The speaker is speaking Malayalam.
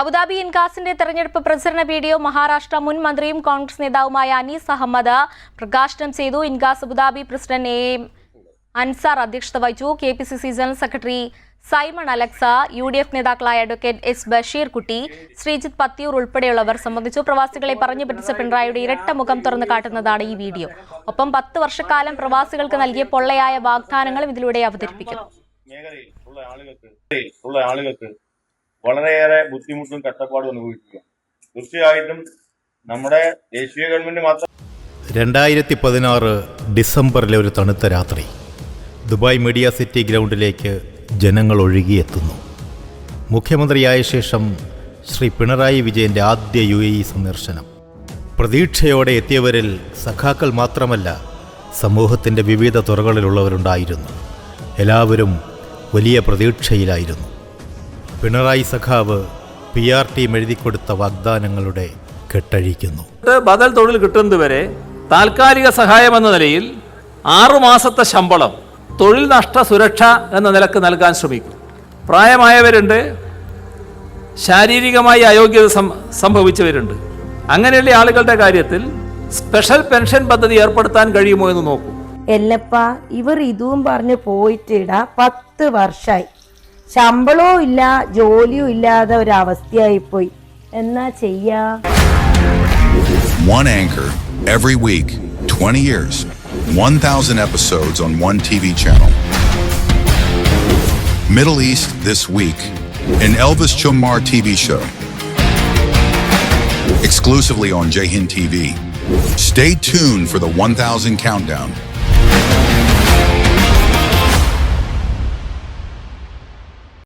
അബുദാബി ഇൻകാസിന്റെ തെരഞ്ഞെടുപ്പ് പ്രചരണ വീഡിയോ മഹാരാഷ്ട്ര മുൻ മന്ത്രിയും കോൺഗ്രസ് നേതാവുമായ അനീസ് അഹമ്മദ് പ്രകാശനം ചെയ്തു. INCAS Abu Dhabi president A Ansar അധ്യക്ഷത വഹിച്ചു. KPCC general secretary Simon Alexa, UDF നേതാക്കളായ അഡ്വക്കേറ്റ് S ബഷീർ കുട്ടി, ശ്രീജിത്ത് പത്തിയൂർ ഉൾപ്പെടെയുള്ളവർ സംബന്ധിച്ചു. പ്രവാസികളെ പറഞ്ഞു പറ്റിച്ച പിണറായിയുടെ ഇരട്ട മുഖം തുറന്നു കാട്ടുന്നതാണ് ഈ വീഡിയോ. ഒപ്പം 10 വർഷക്കാലം പ്രവാസികൾക്ക് നൽകിയ പൊള്ളയായ വാഗ്ദാനങ്ങളും ഇതിലൂടെ അവതരിപ്പിക്കുന്നു. വളരെയേറെ ബുദ്ധിമുട്ടും കഷ്ടപ്പാടും അനുഭവിക്കുക. തീർച്ചയായിട്ടും നമ്മുടെ ദേശീയ ഗവൺമെന്റ് മാത്രം 2016 ഡിസംബറിലെ ഒരു തണുത്ത രാത്രി ദുബായ് മീഡിയ സിറ്റി ഗ്രൗണ്ടിലേക്ക് ജനങ്ങൾ ഒഴുകിയെത്തുന്നു. മുഖ്യമന്ത്രിയായ ശേഷം ശ്രീ പിണറായി വിജയൻ്റെ ആദ്യ UAE സന്ദർശനം. പ്രതീക്ഷയോടെ എത്തിയവരിൽ സഖാക്കൾ മാത്രമല്ല, സമൂഹത്തിൻ്റെ വിവിധ തുറകളിലുള്ളവരുണ്ടായിരുന്നു. എല്ലാവരും വലിയ പ്രതീക്ഷയിലായിരുന്നു. പിണറായി സഖാവ് PR ടീം എഴുതിക്കൊടുത്ത വാഗ്ദാനങ്ങളുടെ കെട്ടഴിക്കുന്നു. ബദൽ തൊഴിൽ കിട്ടുന്നതുവരെ താൽക്കാലിക സഹായം എന്ന നിലയിൽ 6 മാസത്തെ ശമ്പളം തൊഴിൽ നഷ്ട സുരക്ഷ എന്ന നിലക്ക് നൽകാൻ ശ്രമിക്കും. പ്രായമായവരുണ്ട്, ശാരീരികമായി അയോഗ്യത സംഭവിച്ചവരുണ്ട്. അങ്ങനെയുള്ള ആളുകളുടെ കാര്യത്തിൽ സ്പെഷ്യൽ പെൻഷൻ പദ്ധതി ഏർപ്പെടുത്താൻ കഴിയുമോ എന്ന് നോക്കൂ. എല്ലപ്പ ഇവർ ഇതും പറഞ്ഞ് പോയിട്ടിടാ 10 വർഷമായി, ശമ്പളവും ഇല്ല, ജോലിയും ഇല്ലാതെ ഒരവസ്ഥയായിപ്പോയി. എന്നാ ചെയ്യാ? One anchor every week, 20 years, 1,000 episodes on one TV channel. Middle East this week, an Elvis Chumar TV show. Exclusively on Jai Hind TV. Stay tuned for the 1,000 countdown.